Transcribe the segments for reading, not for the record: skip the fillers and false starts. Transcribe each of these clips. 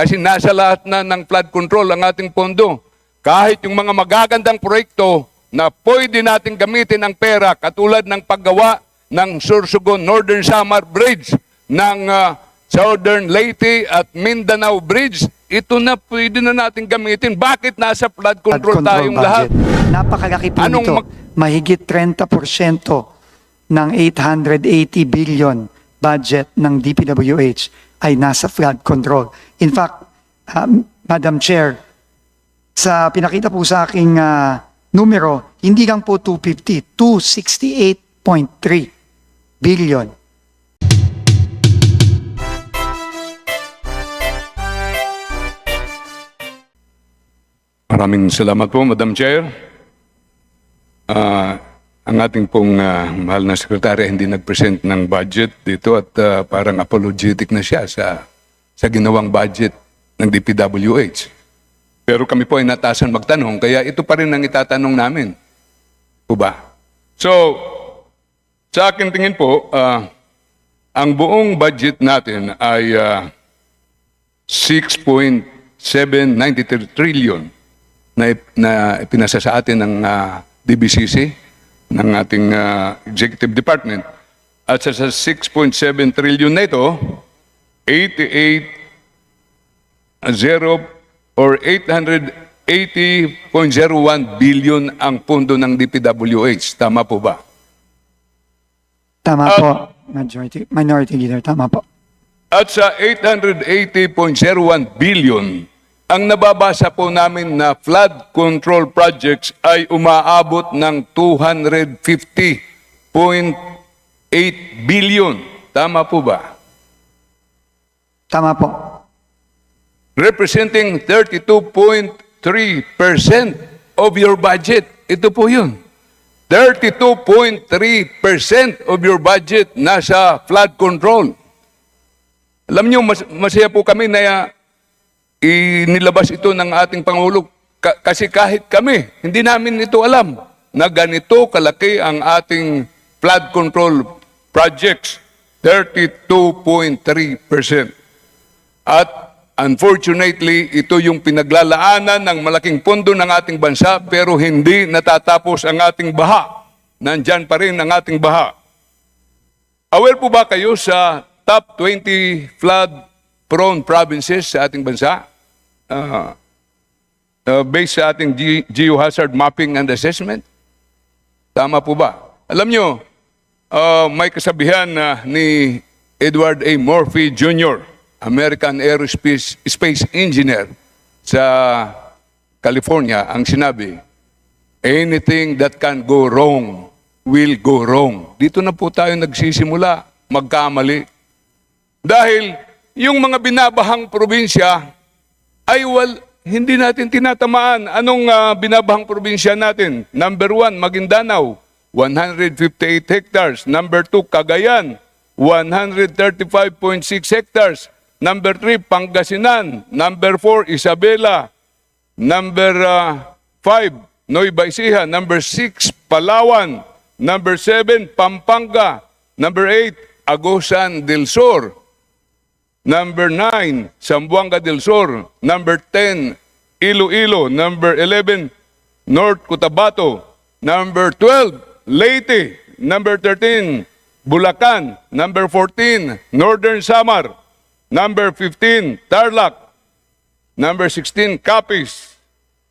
Kasi nasa lahat na ng flood control ang ating pondo. Kahit yung mga magagandang proyekto na pwede natin gamitin ang pera, katulad ng paggawa ng Sorsogon Northern Samar Bridge, ng Southern Leyte at Mindanao Bridge, ito na pwede na natin gamitin. Bakit nasa flood control tayong lahat? Napakalaki po nito. Mahigit 30% ng 880 billion budget ng DPWH ay nasa flood control. In fact, Madam Chair, sa pinakita po sa aking numero, hindi lang po 250, 268.3 billion. Maraming salamat po, Madam Chair. Ang ating pong mahal na sekretary hindi nag-present ng budget dito at parang apologetic na siya sa ginawang budget ng DPWH. Pero kami po ay natasan magtanong, kaya ito pa rin ang itatanong namin. Po ba? So, sa akin tingin po, ang buong budget natin ay 6.793 trillion na pinasa sa atin ng DBCC, ng ating Executive Department. At sa 6.7 trillion na ito, 880.01 billion ang pondo ng DPWH. Tama po ba? Tama po, Minority Leader, tama po. At sa 880.01 billion, ang nababasa po namin na flood control projects ay umaabot ng 250.8 billion. Tama po ba? Tama po. Representing 32.3% of your budget. Ito po yun. 32.3% of your budget nasa flood control. Alam niyo, masaya po kami na inilabas ito ng ating Pangulo kasi kahit kami, hindi namin ito alam na ganito kalaki ang ating flood control projects, 32.3%. At unfortunately, ito yung pinaglalaanan ng malaking pondo ng ating bansa pero hindi natatapos ang ating baha. Nandyan pa rin ang ating baha. Aware po ba kayo sa top 20 flood-prone provinces sa ating bansa? Based sa ating geohazard mapping and assessment? Tama po ba? Alam nyo, may kasabihan ni Edward A. Murphy Jr., American Aerospace Space Engineer sa California, ang sinabi, anything that can go wrong will go wrong. Dito na po tayo nagsisimula magkamali. Dahil yung mga binabahang probinsya ay hindi natin tinatamaan. Anong binabahang probinsya natin? Number 1, Maguindanao, 158 hectares. Number 2, Cagayan, 135.6 hectares. Number 3, Pangasinan. Number 4, Isabela. Number 5, Nueva Ecija. Number 6, Palawan. Number 7, Pampanga. Number 8, Agusan del Sur. Number 9, Zamboanga del Sur. Number 10, Iloilo. Number 11, North Cotabato. Number 12, Leyte. Number 13, Bulacan. Number 14, Northern Samar. Number 15, Tarlac. Number 16, Capiz.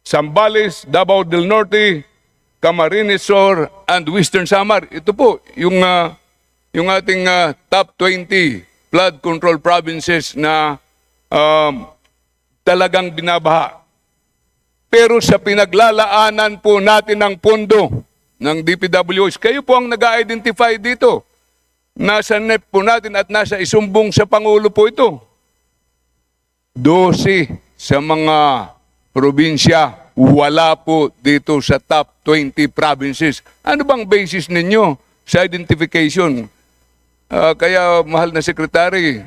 Zambales, Davao del Norte, Camarines Sur, and Western Samar. Ito po, yung ating top 20 flood control provinces na talagang binabaha. Pero sa pinaglalaanan po natin ng pondo ng DPWH, kayo po ang nag-identify dito. Nasa NEP po natin at nasa isumbong sa Pangulo po ito. 12 sa mga probinsya, wala po dito sa top 20 provinces. Ano bang basis ninyo sa identification? Kaya, mahal na sekretary,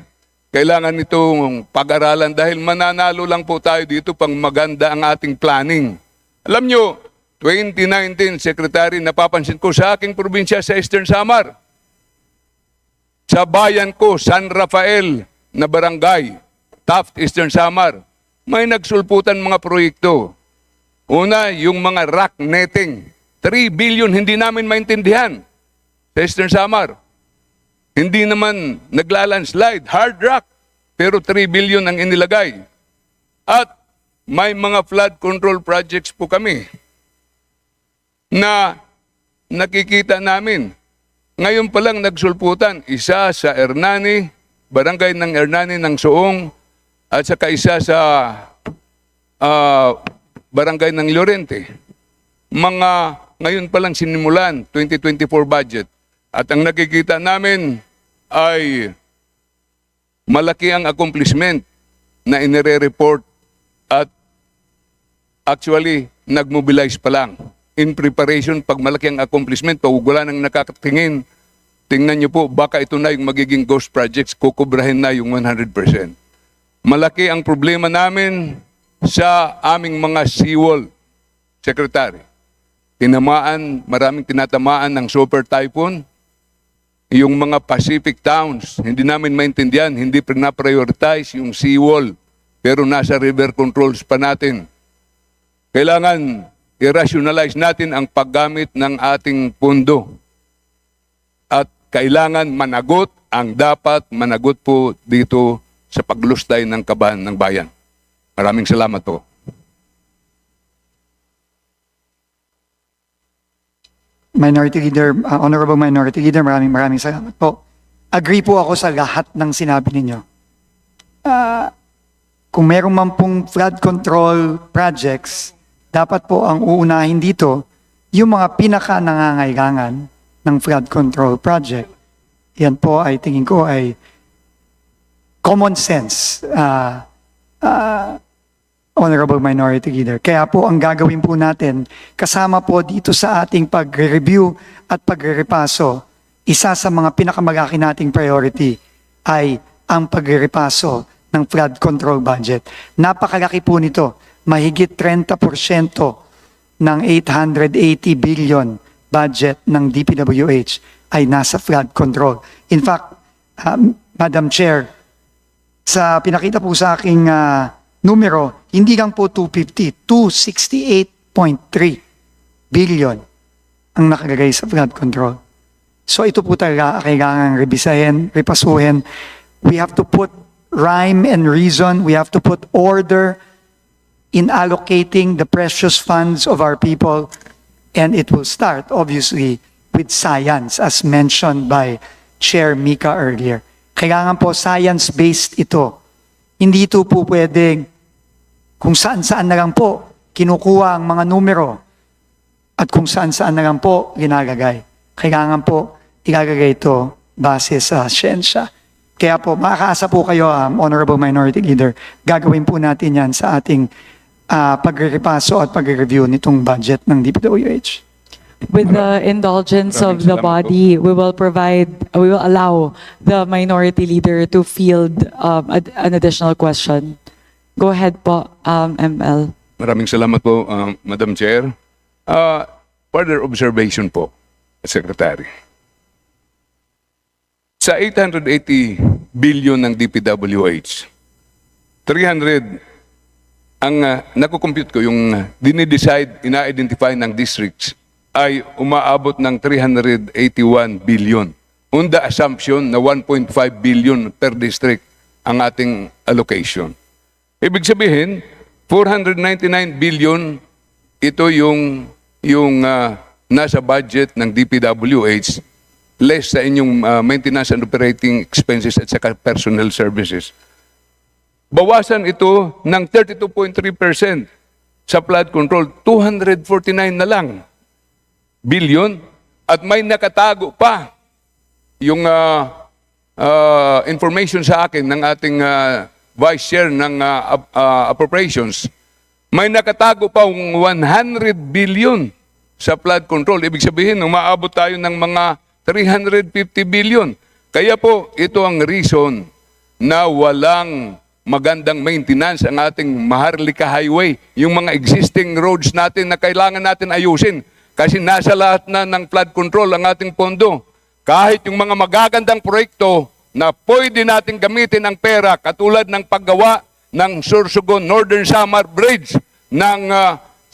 kailangan itong pag-aralan dahil mananalo lang po tayo dito pang maganda ang ating planning. Alam nyo, 2019, Secretary, napapansin ko sa aking probinsya sa Eastern Samar, sa bayan ko, San Rafael na barangay, Taft Eastern Samar, may nagsulputan mga proyekto. Una, yung mga rock netting. 3 billion hindi namin maintindihan sa Eastern Samar. Hindi naman naglalandslide, hard rock, pero 3 billion ang inilagay. At may mga flood control projects po kami na nakikita namin. Ngayon pa lang nagsulputan, isa sa Hernani, barangay ng Hernani ng Soong, at saka isa sa barangay ng Llorente. Ngayon pa lang sinimulan, 2024 budget. At ang nakikita namin ay malaki ang accomplishment na inire-report at actually nag-mobilize pa lang. In preparation, pag malaki ang accomplishment, pag wala nang nakakatingin, tingnan nyo po, baka ito na yung magiging ghost projects, kukubrahin na yung 100%. Malaki ang problema namin sa aming mga seawall, Secretary. Maraming tinatamaan ng super typhoon. Yung mga Pacific towns, hindi namin maintindihan, hindi na-prioritize yung seawall, pero nasa river controls pa natin. Kailangan i-rationalize natin ang paggamit ng ating pondo. At kailangan managot ang dapat managot po dito sa paglustay ng kaban ng bayan. Maraming salamat po. Minority Leader, Honorable Minority Leader, maraming salamat po. Agree po ako sa lahat ng sinabi ninyo. Kung meron man pong flood control projects, dapat po ang uunahin dito yung mga pinaka-nangangailangan ng flood control project. Yan po ay tingin ko ay common sense, Honorable Minority Leader. Kaya po ang gagawin po natin, kasama po dito sa ating pag-review at pag-repaso, isa sa mga pinakamalaki nating priority ay ang pag-repaso ng flood control budget. Napakalaki po nito. Mahigit 30% ng 880 billion budget ng DPWH ay nasa flood control. In fact, Madam Chair, sa pinakita po sa aking numero, hindi lang po 250, 268.3 billion ang nakalagay sa flood control. So ito po talaga kailangan rebisahin, repasuhin. We have to put rhyme and reason. We have to put order in allocating the precious funds of our people. And it will start, obviously, with science, as mentioned by Chair Mika earlier. Kailangan po science-based ito. Hindi ito po pwedeng kung saan-saan na lang po kinukuha ang mga numero at kung saan-saan na lang po ginagagay. Kailangan po ilalagay ito base sa siyensya. Kaya po, makakaasa po kayo, Honorable Minority Leader, gagawin po natin yan sa ating pagre-repaso at pagre-review nitong budget ng DPWH. With the indulgence of the Maraming salamat body, we will allow the minority leader to field an additional question. Go ahead po, ML. Maraming salamat po, Madam Chair. Further observation po, Secretary. Sa 880 billion ng DPWH, 300 ang nakukompute ko, yung dinidecide, ina-identify ng districts ay umaabot ng 381 billion. On the assumption na 1.5 billion per district ang ating allocation. Ibig sabihin, 499 billion ito yung nasa budget ng DPWH less sa inyong maintenance and operating expenses at saka personnel services. Bawasan ito ng 32.3% sa flood control, 249 na lang billion at may nakatago pa yung information sa akin ng ating Vice Chair ng Appropriations. May nakatago pa 100 billion sa flood control. Ibig sabihin, umaabot tayo ng mga 350 billion. Kaya po, ito ang reason na walang magandang maintenance ang ating Maharlika Highway, yung mga existing roads natin na kailangan natin ayusin kasi nasa lahat na ng flood control ang ating pondo. Kahit yung mga magagandang proyekto, na pwede natin gamitin ang pera katulad ng paggawa ng Sorsogon Northern Samar Bridge, ng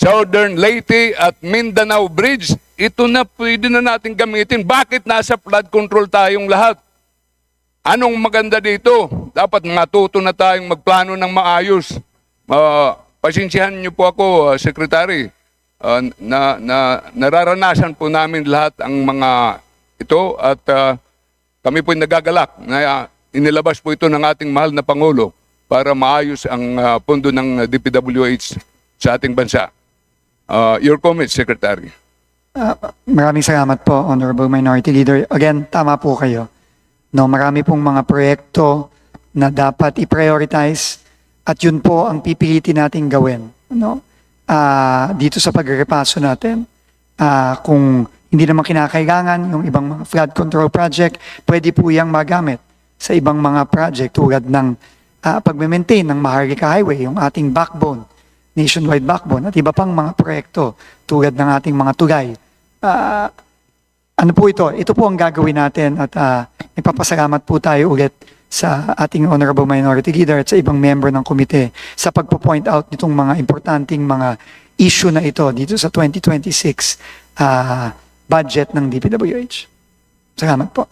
Southern Leyte at Mindanao Bridge, ito na pwede na natin gamitin. Bakit nasa flood control tayong lahat? Anong maganda dito? Dapat matuto na tayong magplano ng maayos. Pasensyahan niyo po ako, Secretary. Nararanasan po namin lahat ang mga ito at kami po nagagalak na inilabas po ito ng ating mahal na Pangulo para maayos ang pondo ng DPWH sa ating bansa. Your comments, Secretary. Maraming salamat po, Honorable Minority Leader. Again, tama po kayo. No, marami pong mga proyekto na dapat i-prioritize at yun po ang pipilitin nating gawin. No? Dito sa pagrepaso natin, kung hindi naman kinakailangan yung ibang mga flood control project, pwede po yang magamit sa ibang mga project tulad ng pag-maintain ng Maharlika Highway, yung ating backbone, nationwide backbone, at iba pang mga proyekto tulad ng ating mga tulay. Ano po ito? Ito po ang gagawin natin at ipapasalamat po tayo ulit sa ating Honorable Minority Leader at sa ibang member ng komite sa pagpo-point out nitong mga importanteng mga issue na ito dito sa 2026 budget ng DPWH. Salamat po.